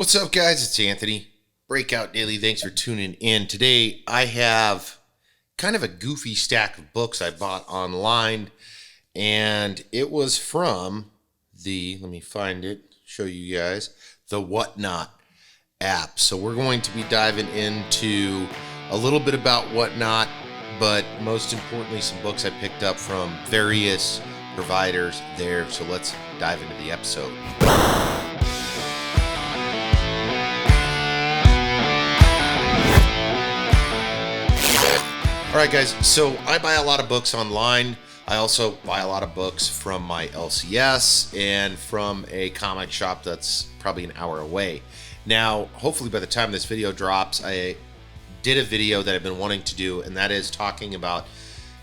What's up, guys? It's Anthony. Breakout Daily. Thanks for tuning in. Today, I have kind of a goofy stack of books I bought online, and it was from let me find it, show you guys, the WhatNot app. So we're going to be diving into a little bit about WhatNot, but most importantly, some books I picked up from various providers there. So let's dive into the episode. All right, guys, so I buy a lot of books online. I also buy a lot of books from my LCS and from a comic shop that's probably an hour away. Now, hopefully by the time this video drops, I did a video that I've been wanting to do, and that is talking about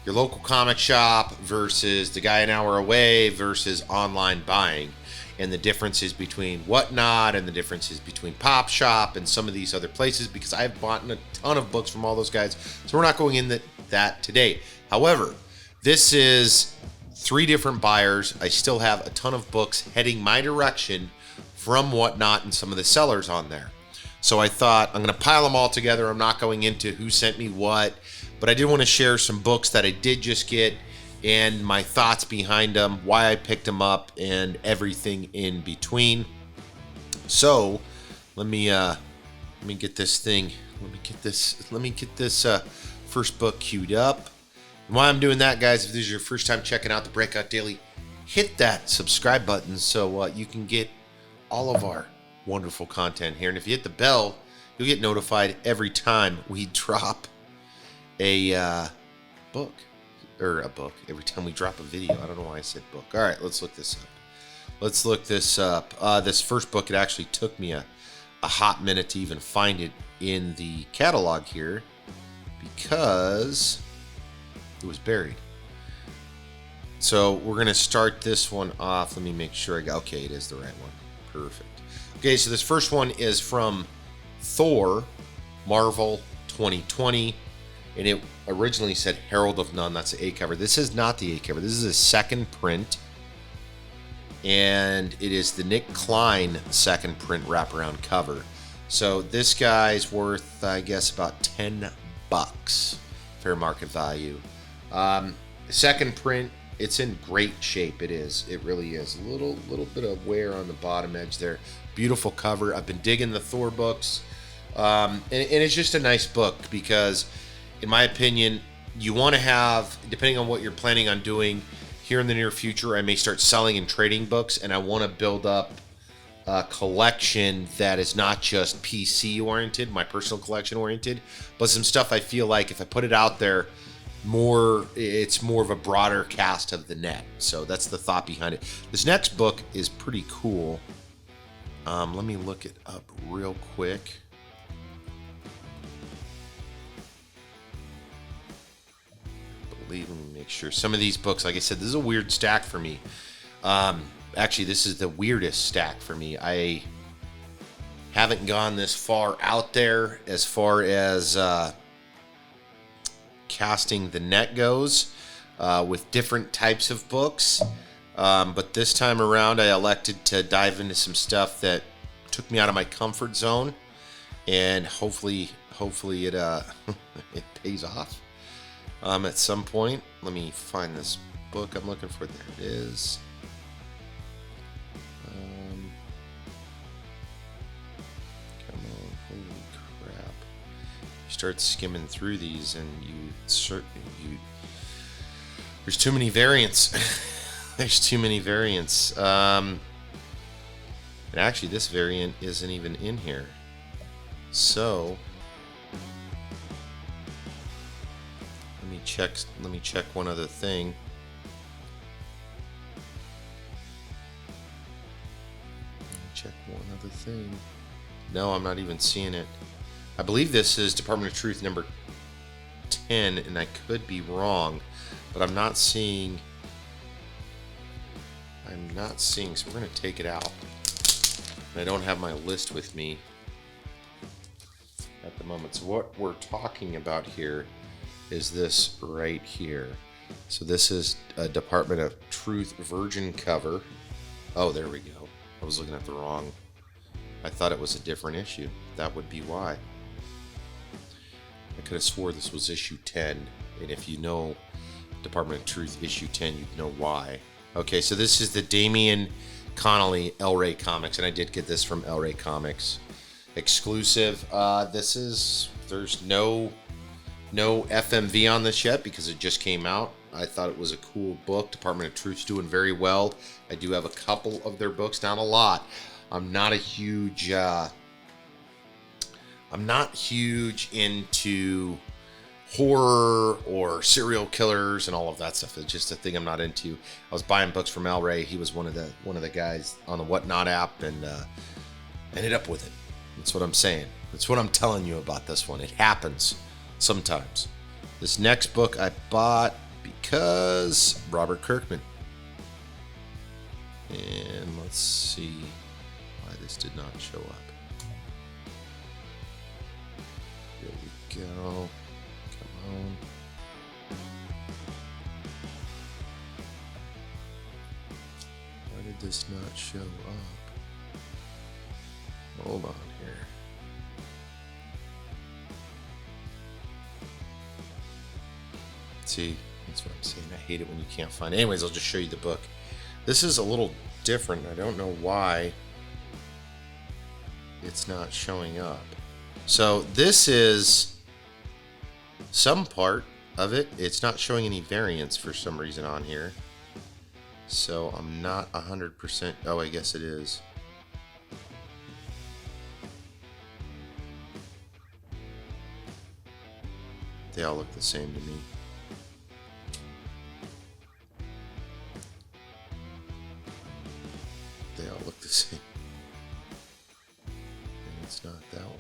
your local comic shop versus the guy an hour away versus online buying, and the differences between WhatNot and the differences between Pop Shop and some of these other places, because I've bought a ton of books from all those guys, so we're not going into that today. However, this is 3 different buyers. I still have a ton of books heading my direction from WhatNot and some of the sellers on there. So I thought I'm going to pile them all together. I'm not going into who sent me what, but I did want to share some books that I did just get and my thoughts behind them, why I picked them up, and everything in between. So let me get this thing. Let me get this first book queued up. And while I'm doing that, guys, if this is your first time checking out the Breakout Daily, hit that subscribe button so you can get all of our wonderful content here. And if you hit the bell, you'll get notified every time we drop a book. Every time we drop a video. I don't know why I said book. All right, let's look this up. This first book, it actually took me a hot minute to even find it in the catalog here because it was buried. So we're going to start this one off. Let me make sure okay, it is the right one. Perfect. Okay, so this first one is from Thor Marvel 2020. And it originally said Herald of None. That's the A cover. This is not the A cover. This is a second print. And it is the Nick Klein second print wraparound cover. So this guy's worth, I guess, about $10. Fair market value. Second print, it's in great shape. It is. It really is. A little bit of wear on the bottom edge there. Beautiful cover. I've been digging the Thor books. And it's just a nice book because, in my opinion, you want to have, depending on what you're planning on doing here in the near future, I may start selling and trading books, and I want to build up a collection that is not just PC oriented, my personal collection oriented, but some stuff I feel like if I put it out there, it's more of a broader cast of the net. So that's the thought behind it. This next book is pretty cool. Let me look it up real quick. Let me make sure. Some of these books, like I said, this is a weird stack for me. Actually, this is the weirdest stack for me. I haven't gone this far out there as far as casting the net goes with different types of books. But this time around, I elected to dive into some stuff that took me out of my comfort zone, and hopefully it it pays off. At some point. Let me find this book I'm looking for. There it is. Come on, holy crap! You start skimming through these, and there's too many variants. There's too many variants. And actually, this variant isn't even in here. So let me check one other thing. No, I'm not even seeing it. I believe this is Department of Truth number 10, and I could be wrong, but I'm not seeing, so we're going to take it out. And I don't have my list with me at the moment. So what we're talking about here is this right here. So this is a Department of Truth Virgin cover. Oh, there we go. I was looking at the wrong I thought it was a different issue. That would be why. I could have swore this was issue 10, and if you know Department of Truth issue 10, you'd know why. Okay, so this is the Damian Connolly El Rey Comics, and I did get this from El Rey Comics. Exclusive. There's no FMV on this yet because it just came out. I thought it was a cool book. Department of Truth's doing very well. I do have a couple of their books, not a lot. I'm not huge into horror or serial killers and all of that stuff. It's just a thing I'm not into. I was buying books from El Rey. He was one of the guys on the WhatNot app, and ended up with it. That's what I'm saying. That's what I'm telling you about this one. It happens sometimes. This next book I bought because Robert Kirkman. And let's see why this did not show up. Here we go. Come on. Why did this not show up? Hold on here. See, that's what I'm saying. I hate it when you can't find it. Anyways, I'll just show you the book. This is a little different. I don't know why it's not showing up. So this is some part of it. It's not showing any variants for some reason on here. So I'm not 100%. Oh, I guess it is. They all look the same to me. They all look the same. And it's not that one.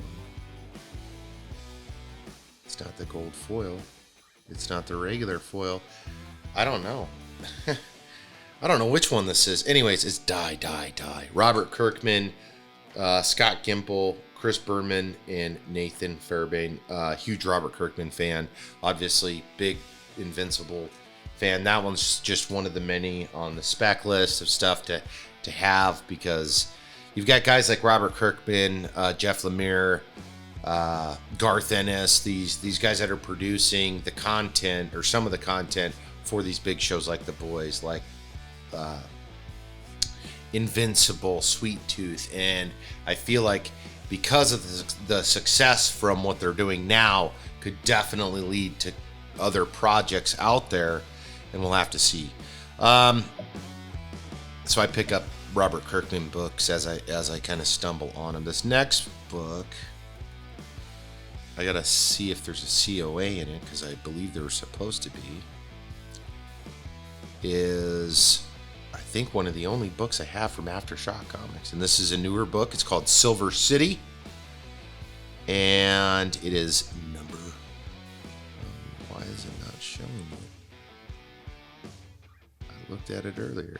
It's not the gold foil. It's not the regular foil. I don't know. I don't know which one this is. Anyways, it's Die. Robert Kirkman, Scott Gimple, Chris Berman, and Nathan Fairbairn. Huge Robert Kirkman fan. Obviously, big Invincible fan. That one's just one of the many on the spec list of stuff to have, because you've got guys like Robert Kirkman, Jeff Lemire, Garth Ennis, these guys that are producing the content, or some of the content, for these big shows like The Boys, like Invincible, Sweet Tooth. And I feel like because of the success from what they're doing now, could definitely lead to other projects out there, and we'll have to see. So I pick up Robert Kirkman books as I kind of stumble on them. This next book, I gotta see if there's a COA in it, because I believe there was supposed to be. Is, I think, one of the only books I have from Aftershock Comics, and this is a newer book. It's called Silver City, and it is number. Why is it not showing it? I looked at it earlier.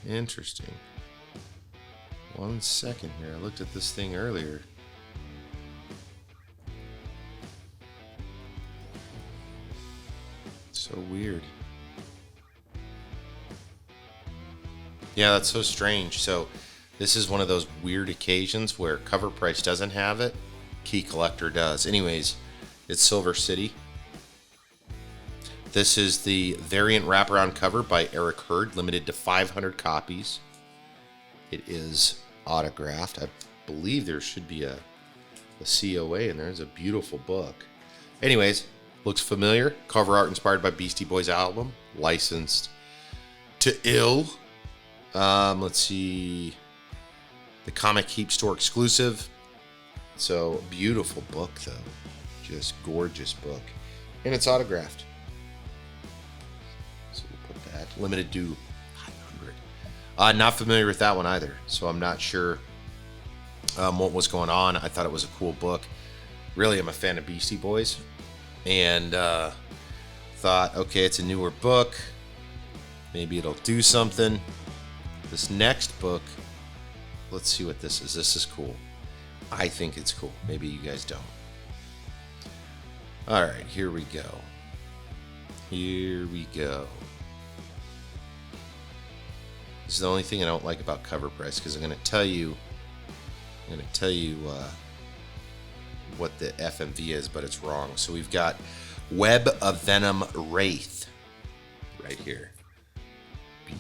Interesting. 1 second here. I looked at this thing earlier. So weird. Yeah, that's so strange. So this is one of those weird occasions where Cover Price doesn't have it, Key Collector does. Anyways, it's Silver City. This is the variant wraparound cover by Eric Hurd, limited to 500 copies. It is autographed. I believe there should be a COA in there. It's a beautiful book. Anyways, looks familiar. Cover art inspired by Beastie Boys album. Licensed to Ill. Let's see. The Comic Heap Store exclusive. So, beautiful book, though. Just gorgeous book. And it's autographed. So we'll put that. Limited to 500. Not familiar with that one either. So I'm not sure what was going on. I thought it was a cool book. Really, I'm a fan of Beastie Boys. And thought, okay, it's a newer book. Maybe it'll do something. This next book, let's see what this is. This is cool. I think it's cool. Maybe you guys don't. All right, here we go. Here we go. This is the only thing I don't like about cover price, because I'm going to tell you what the FMV is, but it's wrong. So we've got Web of Venom Wraith right here.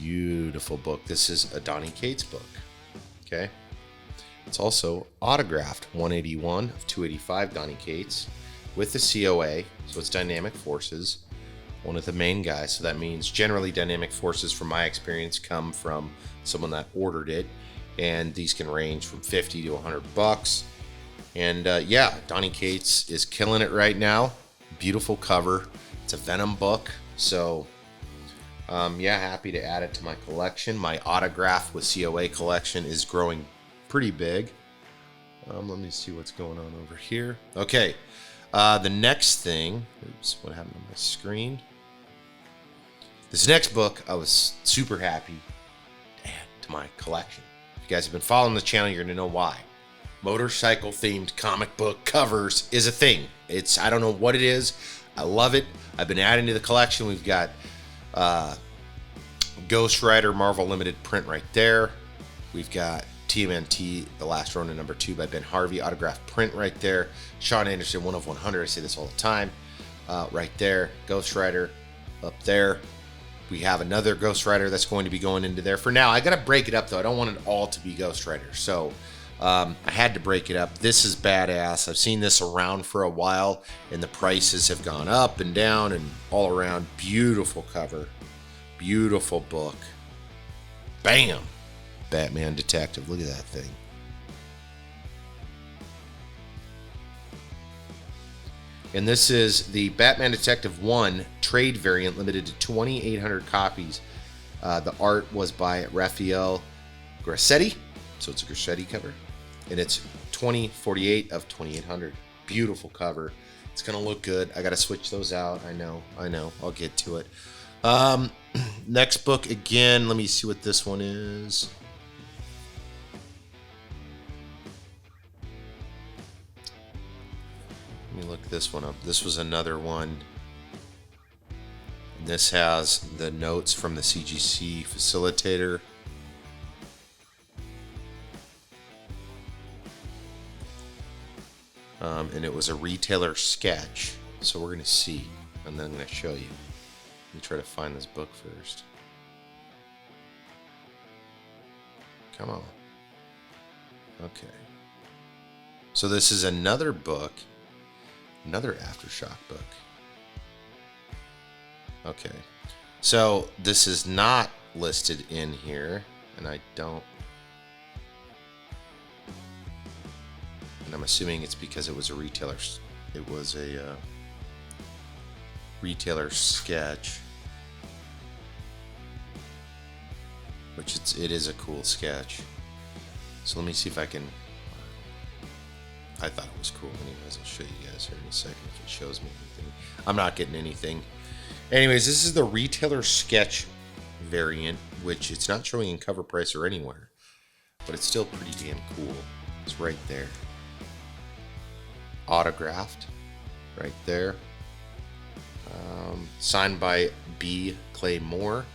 Beautiful book. This is a Donny Cates book. Okay. It's also autographed 181 of 285 Donny Cates with the COA. So it's Dynamic Forces, one of the main guys. So that means generally Dynamic Forces, from my experience, come from someone that ordered it. And these can range from 50 to 100 bucks. And yeah, Donny Cates is killing it right now. Beautiful cover. It's a Venom book. So yeah, happy to add it to my collection. My autograph with COA collection is growing pretty big. Let me see what's going on over here. Okay, the next thing, oops, what happened on my screen? This next book I was super happy to add to my collection. If you guys have been following the channel, you're gonna know why. Motorcycle themed comic book covers is a thing. I don't know what it is. I love it. I've been adding to the collection. We've got Ghost Rider Marvel Limited print right there. We've got TMNT The Last Ronin #2 by Ben Harvey autographed print right there. Sean Anderson 1 of 100. I say this all the time. Right there. Ghost Rider up there. We have another Ghost Rider that's going to be going into there. For now, I got to break it up though. I don't want it all to be Ghost Rider. So I had to break it up. This is badass. I've seen this around for a while, and the prices have gone up and down and all around. Beautiful cover. Beautiful book. Bam! Batman Detective. Look at that thing. And this is the Batman Detective 1 trade variant, limited to 2,800 copies. The art was by Raphael Grassetti. So it's a Grassetti cover. And it's 2048 of 2,800. Beautiful cover. It's going to look good. I got to switch those out. I know. I'll get to it. Next book again. Let me see what this one is. Let me look this one up. This was another one. And this has the notes from the CGC facilitator. And it was a retailer sketch. So we're going to see, and then I'm going to show you. Let me try to find this book first. Come on. Okay. So this is another book. Another Aftershock book. Okay. So this is not listed in here, and I don't. And I'm assuming it's because it was a retailer. It was a retailer sketch, which it is a cool sketch. So let me see if I can. I thought it was cool. Anyways, I'll show you guys here in a second if it shows me anything. I'm not getting anything. Anyways, this is the retailer sketch variant, which it's not showing in cover price or anywhere, but it's still pretty damn cool. It's right there. Autographed, right there. Signed by B. Clay Moore.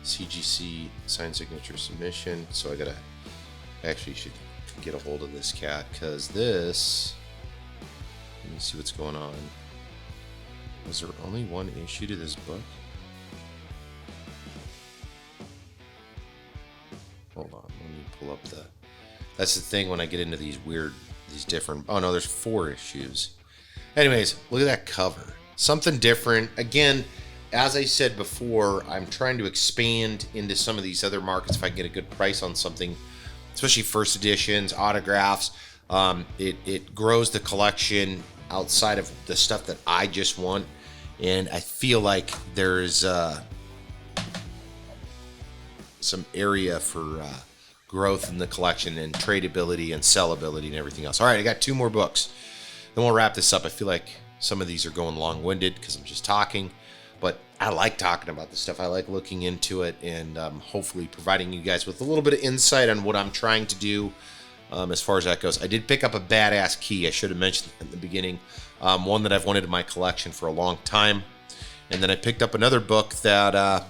CGC signed signature submission. So I actually should get a hold of this cat, because this, let me see what's going on. Was there only one issue to this book? Hold on, let me pull up the, that's the thing when I get into these different, oh no, there's 4 issues. Anyways, look at that cover. Something different. Again, as I said before, I'm trying to expand into some of these other markets if I can get a good price on something, especially first editions, autographs. It grows the collection outside of the stuff that I just want, and I feel like there's some area for growth in the collection and tradability and sellability and everything else. All right, I got 2 more books. Then we'll wrap this up. I feel like some of these are going long-winded because I'm just talking, but I like talking about this stuff. I like looking into it, and hopefully providing you guys with a little bit of insight on what I'm trying to do as far as that goes. I did pick up a badass key. I should have mentioned at the beginning. One that I've wanted in my collection for a long time. And then I picked up another book that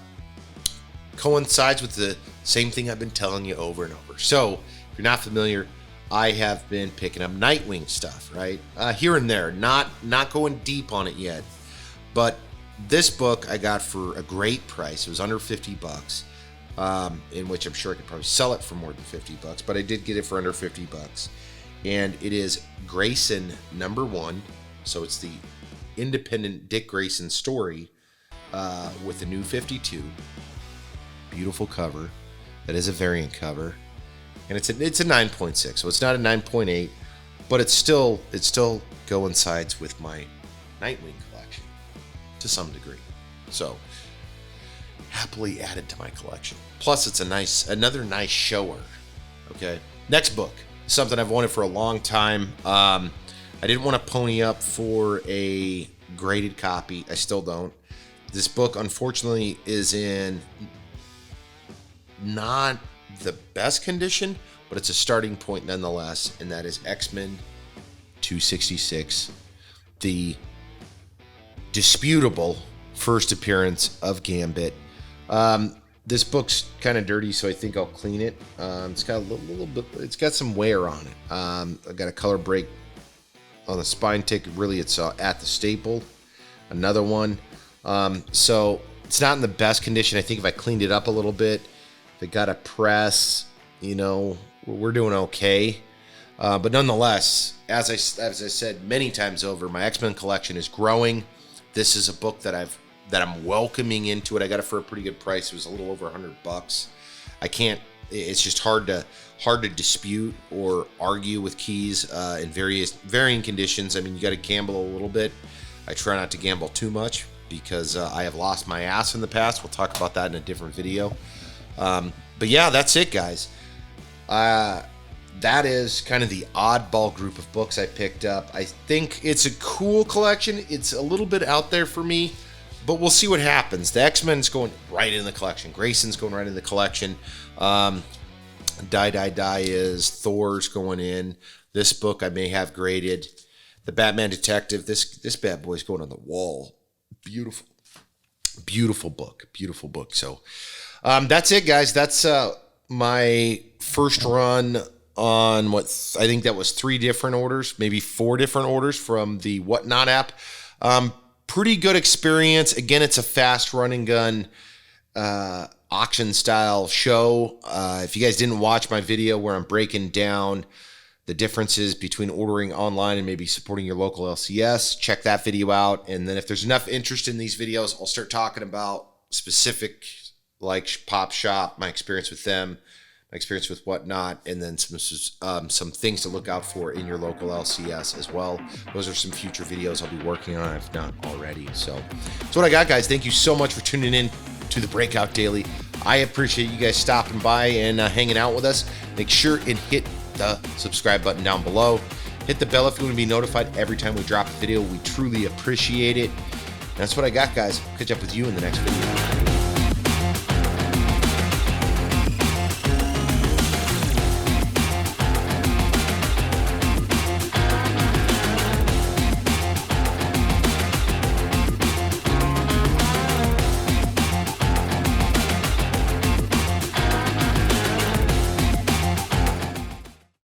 coincides with the same thing I've been telling you over and over. So if you're not familiar, I have been picking up Nightwing stuff, right? Here and there, not going deep on it yet. But this book I got for a great price. It was under $50, in which I'm sure I could probably sell it for more than $50, but I did get it for under $50. And it is Grayson #1. So it's the independent Dick Grayson story with the new 52. Beautiful cover. That is a variant cover. And it's a 9.6, so it's not a 9.8, but it still coincides with my Nightwing collection to some degree. So happily added to my collection. Plus, it's another nice shower. Okay, next book, something I've wanted for a long time. I didn't want to pony up for a graded copy. I still don't. This book, unfortunately, is in not the best condition, but it's a starting point nonetheless, and that is X-Men 266, the disputable first appearance of Gambit. This book's kind of dirty, so I think I'll clean it. It's got a little bit, it's got some wear on it. I got a color break on the spine tick. Really, it's at the staple. Another one. So it's not in the best condition. I think if I cleaned it up a little bit, if it got a press, we're doing okay. But nonetheless, as I said many times over, my X-Men collection is growing. This is a book that I'm welcoming into it. I got it for a pretty good price. It was a little over $100. It's just hard to dispute or argue with keys in varying conditions. I mean, you got to gamble a little bit. I try not to gamble too much because I have lost my ass in the past. We'll talk about that in a different video. But yeah, that's it, guys. That is kind of the oddball group of books I picked up. I think it's a cool collection. It's a little bit out there for me, but we'll see what happens. The X-Men's going right in the collection. Grayson's going right in the collection. Die is Thor's going in. This book I may have graded. The Batman Detective. This bad boy's going on the wall. Beautiful book. So that's it, guys. That's my first run on what I think that was 3 different orders, maybe 4 different orders from the WhatNot app. Pretty good experience. Again, it's a fast run and gun auction style show. If you guys didn't watch my video where I'm breaking down the differences between ordering online and maybe supporting your local LCS, check that video out. And then if there's enough interest in these videos, I'll start talking about specific like Pop Shop, my experience with them, my experience with WhatNot, and then some things to look out for in your local LCS as well. Those are some future videos I'll be working on, if not already. So that's what I got, guys. Thank you so much for tuning in to the Breakout Daily. I appreciate you guys stopping by and hanging out with us. Make sure and hit the subscribe button down below. Hit the bell if you want to be notified every time we drop a video. We truly appreciate it. And that's what I got, guys. Catch up with you in the next video.